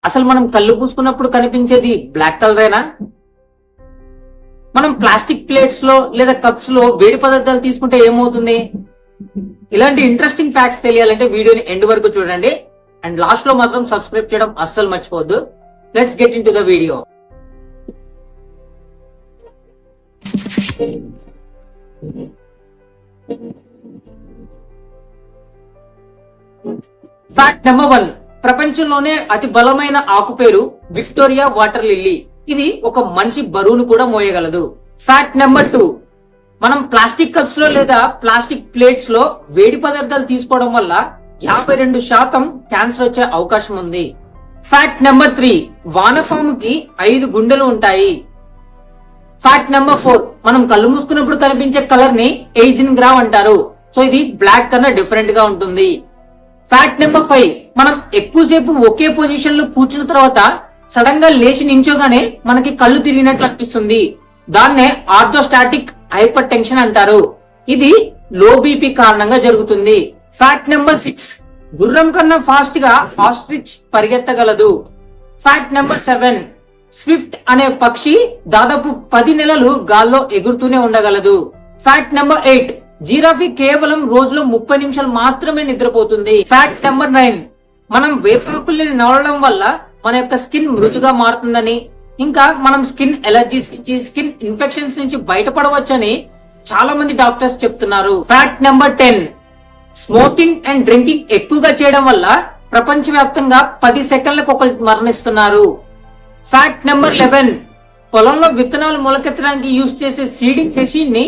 అసలు మనం కళ్ళు పూసుకున్నప్పుడు కనిపించేది బ్లాక్ కలరేనా? మనం ప్లాస్టిక్ ప్లేట్స్ లో లేదా కప్స్ లో వేడి పదార్థాలు తీసుకుంటే ఏమవుతుంది? ఇలాంటి ఇంట్రెస్టింగ్ ఫ్యాక్ట్స్ తెలియాలంటే వీడియోని ఎండ్ వరకు చూడండి. అండ్ లాస్ట్ లో మాత్రం సబ్స్క్రైబ్ చేయడం అస్సలు మర్చిపోవద్దు. Let's get in to the video. Fact number 1. ప్రపంచంలోనే అతి బలమైన ఆకు పేరు విక్టోరియా వాటర్ లిల్లీ. ఇది ఒక మనిషి బరువును కూడా మోయగలదు. Fact number 2. మనం ప్లాస్టిక్ కప్స్ లో లేదా ప్లాస్టిక్ ప్లేట్స్ లో వేడి పదార్థాలు తీసుకోవడం వల్ల 52% క్యాన్సర్ వచ్చే అవకాశం ఉంది. Fact number 3. వానపాముకి 5 గుండెలు ఉంటాయి. Fact number 4. మనం కళ్ళు మూసుకున్నప్పుడు కనిపించే కలర్ ని ఏజిన్ గ్రావ్ అంటారు. సో ఇది బ్లాక్ కన్నా డిఫరెంట్ గా ఉంటుంది. Fact number 5. మనం ఎక్కువసేపు ఒకే పొజిషన్ లో కూర్చున్న తర్వాత సడన్ గా లేచి నించోగానే మనకి కళ్ళు తిరిగినట్లు అనిపిస్తుంది. దాన్నే ఆర్థోస్టాటిక్ హైపర్ టెన్షన్ అంటారు. ఇది లో బీపీ కారణంగా జరుగుతుంది. Fact number 6. గుర్రం కన్నా ఫాస్ట్ గా ఆస్ట్రిచ్ పరిగెత్తగలదు. Fact number 7. స్విఫ్ట్ అనే పక్షి దాదాపు 10 నెలలు గాల్లో ఎగురుతూనే ఉండగలదు. Fact number 8. జిరాఫీ కేవలం రోజులో 30 నిమిషాలు మాత్రమే నిద్రపోతుంది. Fact number 9. మనం వేపాకుల్ని నవలడం వల్ల మన యొక్క స్కిన్ మృదుగా మారుతుందని, ఇంకా మనం స్కిన్ ఎలర్జీస్ నుంచి, స్కిన్ ఇన్ఫెక్షన్స్ నుంచి బయటపడవచ్చని చాలా మంది డాక్టర్స్ చెప్తున్నారు. Fact number 10. Smoking and drinking ఎక్కువగా చేయడం వల్ల ప్రపంచవ్యాప్తంగా 10 సెకండ్లకు ఒకరు మరణిస్తున్నారు. Fact number 11. పొలంలో విత్తనాలు మొలకెత్తడానికి యూజ్ చేసే సీడింగ్ మెషిన్ ని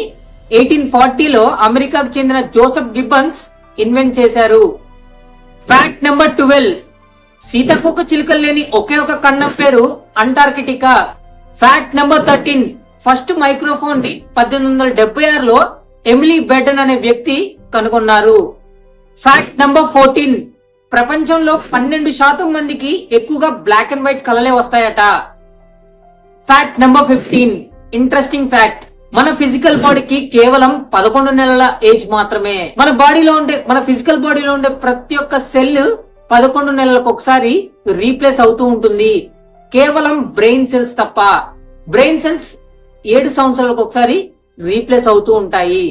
1840లో అమెరికాకు చెందిన జోసెఫ్ గిబ్బన్స్ ఇన్వెంట్ చేశారు. Fact number 12. సీతాకోక చిలుకలు లేని ఒకే ఒక ఖండం పేరు Antarctica. Fact number 13. First microphone ని 1876లో ఎమిలీ బెడన్ అనే వ్యక్తి కనుగొన్నారు. Fact number 14. ప్రపంచంలో 12% మందికి ఎక్కువగా బ్లాక్ అండ్ వైట్ కలలే వస్తాయట. Fact number 15. Interesting fact. మన ఫిజికల్ బాడీకి కేవలం 11 నెలల ఏజ్ మాత్రమే. మన ఫిజికల్ బాడీలో ఉండే ప్రతి ఒక్క సెల్ 11 నెలలకు ఒకసారి రీప్లేస్ అవుతూ ఉంటుంది. కేవలం బ్రెయిన్ సెల్స్ తప్ప. బ్రెయిన్ సెల్స్ 7 సంవత్సరాలకు ఒకసారి రీప్లేస్ అవుతూ ఉంటాయి.